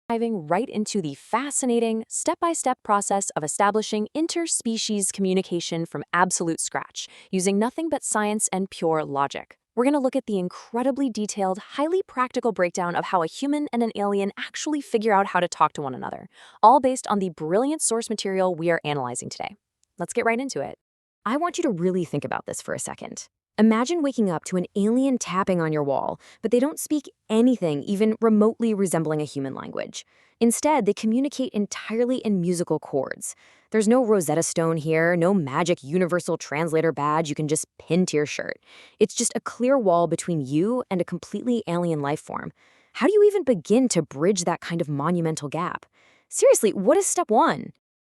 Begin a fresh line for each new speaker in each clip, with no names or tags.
Diving right into the fascinating step-by-step process of establishing interspecies communication from absolute scratch, using nothing but science and pure logic. We're going to look at the incredibly detailed, highly practical breakdown of how a human and an alien actually figure out how to talk to one another, all based on the brilliant source material we are analyzing today. Let's get right into it. I want you to really think about this for a second. Imagine waking up to an alien tapping on your wall, but they don't speak anything even remotely resembling a human language. Instead, they communicate entirely in musical chords. There's no Rosetta Stone here, no magic universal translator badge you can just pin to your shirt. It's just a clear wall between you and a completely alien life form. How do you even begin to bridge that kind of monumental gap? Seriously, what is step one?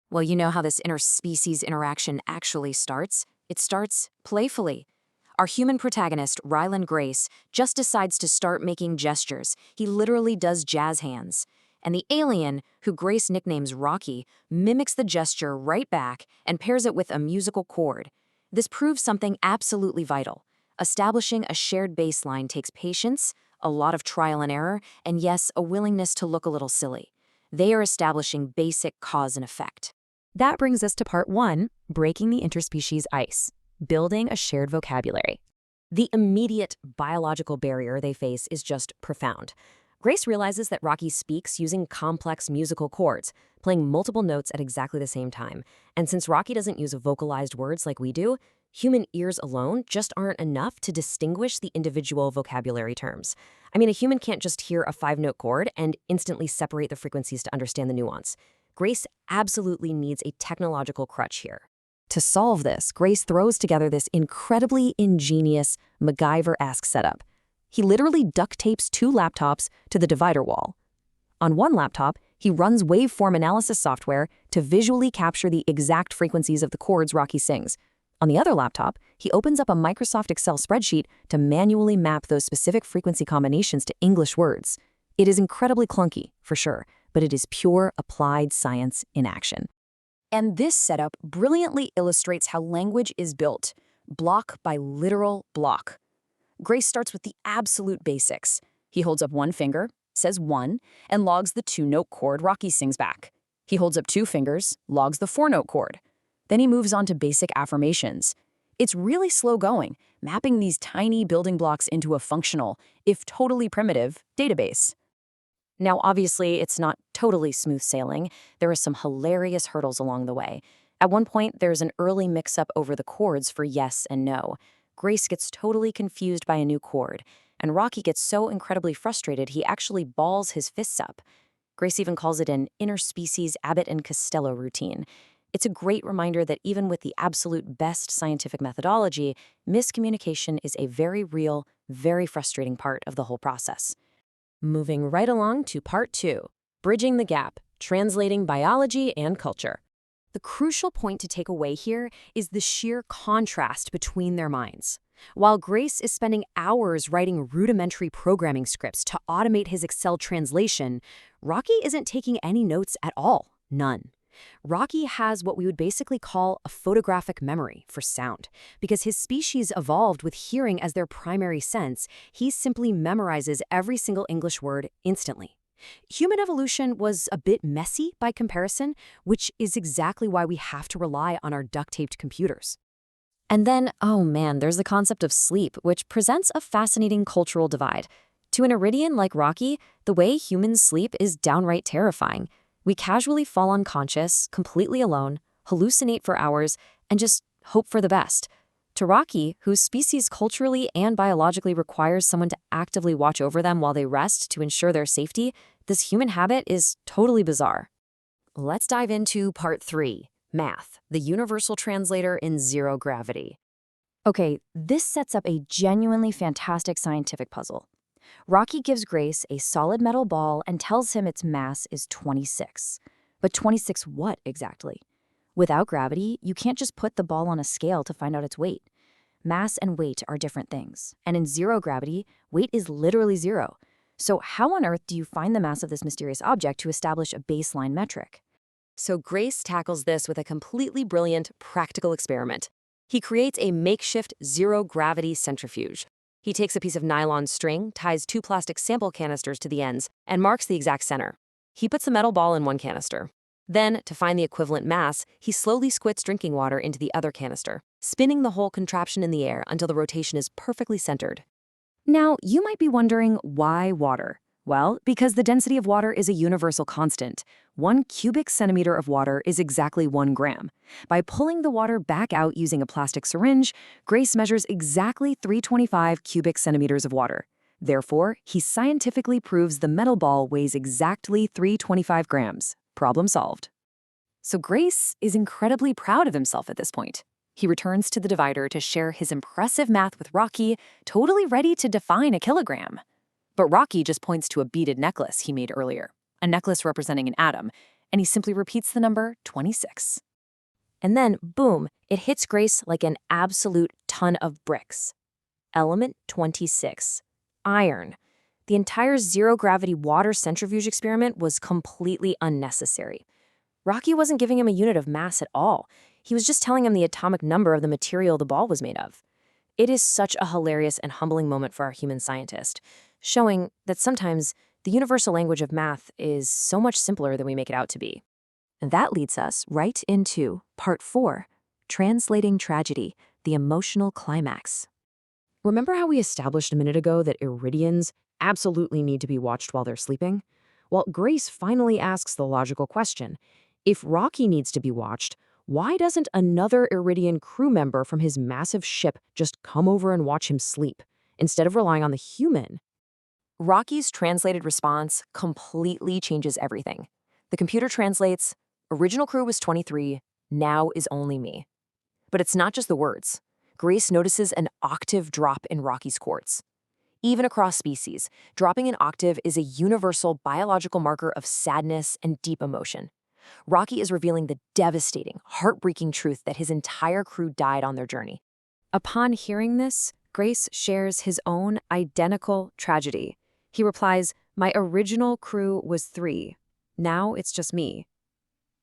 Well, you know how this interspecies interaction actually starts? It starts playfully. Our human protagonist, Ryland Grace, just decides to start making gestures. He literally does jazz hands. And the alien, who Grace nicknames Rocky, mimics the gesture right back and pairs it with a musical chord. This proves something absolutely vital. Establishing a shared baseline takes patience, a lot of trial and error, and yes, a willingness to look a little silly. They are establishing basic cause and effect. That brings us to part one, breaking the interspecies ice. Building a shared vocabulary. The immediate biological barrier they face is just profound. Grace realizes that Rocky speaks using complex musical chords, playing multiple notes at exactly the same time. And since Rocky doesn't use vocalized words like we do, human ears alone just aren't enough to distinguish the individual vocabulary terms. I mean, a human can't just hear a 5-note chord and instantly separate the frequencies to understand the nuance. Grace absolutely needs a technological crutch here. To solve this, Grace throws together this incredibly ingenious, MacGyver-esque setup. He literally duct tapes 2 laptops to the divider wall. On one laptop, he runs waveform analysis software to visually capture the exact frequencies of the chords Rocky sings. On the other laptop, he opens up a Microsoft Excel spreadsheet to manually map those specific frequency combinations to English words. It is incredibly clunky, for sure, but it is pure applied science in action. And this setup brilliantly illustrates how language is built, block by literal block. Grace starts with the absolute basics. He holds up one finger, says one, and logs the 2-note chord Rocky sings back. He holds up 2 fingers, logs the 4-note chord. Then he moves on to basic affirmations. It's really slow going, mapping these tiny building blocks into a functional, if totally primitive, database. Now, obviously, it's not totally smooth sailing. There are some hilarious hurdles along the way. At one point, there's an early mix-up over the chords for yes and no. Grace gets totally confused by a new chord, and Rocky gets so incredibly frustrated he actually balls his fists up. Grace even calls it an interspecies Abbott and Costello routine. It's a great reminder that even with the absolute best scientific methodology, miscommunication is a very real, very frustrating part of the whole process. Moving right along to part 2, bridging the gap, translating biology and culture. The crucial point to take away here is the sheer contrast between their minds. While Grace is spending hours writing rudimentary programming scripts to automate his Excel translation, Rocky isn't taking any notes at all, none. Rocky has what we would basically call a photographic memory for sound. Because his species evolved with hearing as their primary sense, he simply memorizes every single English word instantly. Human evolution was a bit messy by comparison, which is exactly why we have to rely on our duct-taped computers. And then, oh man, there's the concept of sleep, which presents a fascinating cultural divide. To an Iridian like Rocky, the way humans sleep is downright terrifying. We casually fall unconscious, completely alone, hallucinate for hours, and just hope for the best. To Rocky, whose species culturally and biologically requires someone to actively watch over them while they rest to ensure their safety, this human habit is totally bizarre. Let's dive into part 3, math, the universal translator in zero gravity. Okay, this sets up a genuinely fantastic scientific puzzle. Rocky gives Grace a solid metal ball and tells him its mass is 26. But 26 what exactly? Without gravity, you can't just put the ball on a scale to find out its weight. Mass and weight are different things, and in zero gravity, weight is literally 0. So how on earth do you find the mass of this mysterious object to establish a baseline metric? So Grace tackles this with a completely brilliant, practical experiment. He creates a makeshift zero-gravity centrifuge. He takes a piece of nylon string, ties 2 plastic sample canisters to the ends, and marks the exact center. He puts the metal ball in one canister. Then, to find the equivalent mass, he slowly squirts drinking water into the other canister, spinning the whole contraption in the air until the rotation is perfectly centered. Now, you might be wondering, why water? Well, because the density of water is a universal constant. 1 cubic centimeter of water is exactly 1 gram. By pulling the water back out using a plastic syringe, Grace measures exactly 325 cubic centimeters of water. Therefore, he scientifically proves the metal ball weighs exactly 325 grams. Problem solved. So Grace is incredibly proud of himself at this point. He returns to the divider to share his impressive math with Rocky, totally ready to define a kilogram. But Rocky just points to a beaded necklace he made earlier, a necklace representing an atom, and he simply repeats the number 26. And then, boom, it hits Grace like an absolute ton of bricks. Element 26. Iron. The entire zero-gravity water centrifuge experiment was completely unnecessary. Rocky wasn't giving him a unit of mass at all. He was just telling him the atomic number of the material the ball was made of. It is such a hilarious and humbling moment for our human scientist, showing that sometimes the universal language of math is so much simpler than we make it out to be. And that leads us right into Part 4, Translating Tragedy, the Emotional Climax. Remember how we established a minute ago that Iridians absolutely need to be watched while they're sleeping? Well, Grace finally asks the logical question. If Rocky needs to be watched, why doesn't another Iridian crew member from his massive ship just come over and watch him sleep, instead of relying on the human? Rocky's translated response completely changes everything. The computer translates, original crew was 23, now is only me. But it's not just the words. Grace notices an octave drop in Rocky's quartz. Even across species, dropping an octave is a universal biological marker of sadness and deep emotion. Rocky is revealing the devastating, heartbreaking truth that his entire crew died on their journey. Upon hearing this, Grace shares his own identical tragedy. He replies, "My original crew was 3. Now it's just me."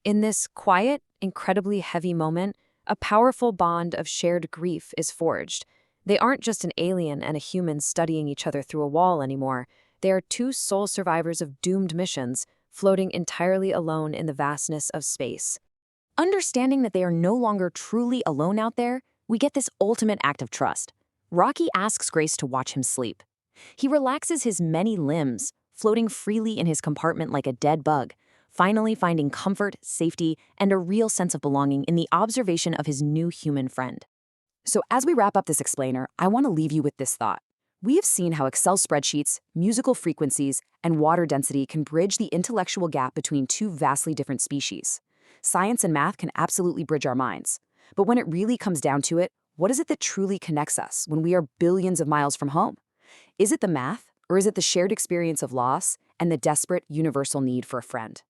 In this quiet, incredibly heavy moment, a powerful bond of shared grief is forged. They aren't just an alien and a human studying each other through a wall anymore. They are 2 sole survivors of doomed missions, floating entirely alone in the vastness of space. Understanding that they are no longer truly alone out there, we get this ultimate act of trust. Rocky asks Grace to watch him sleep. He relaxes his many limbs, floating freely in his compartment like a dead bug, finally finding comfort, safety, and a real sense of belonging in the observation of his new human friend. So as we wrap up this explainer, I want to leave you with this thought. We have seen how Excel spreadsheets, musical frequencies, and water density can bridge the intellectual gap between 2 vastly different species. Science and math can absolutely bridge our minds. But when it really comes down to it, what is it that truly connects us when we are billions of miles from home? Is it the math, or is it the shared experience of loss and the desperate universal need for a friend?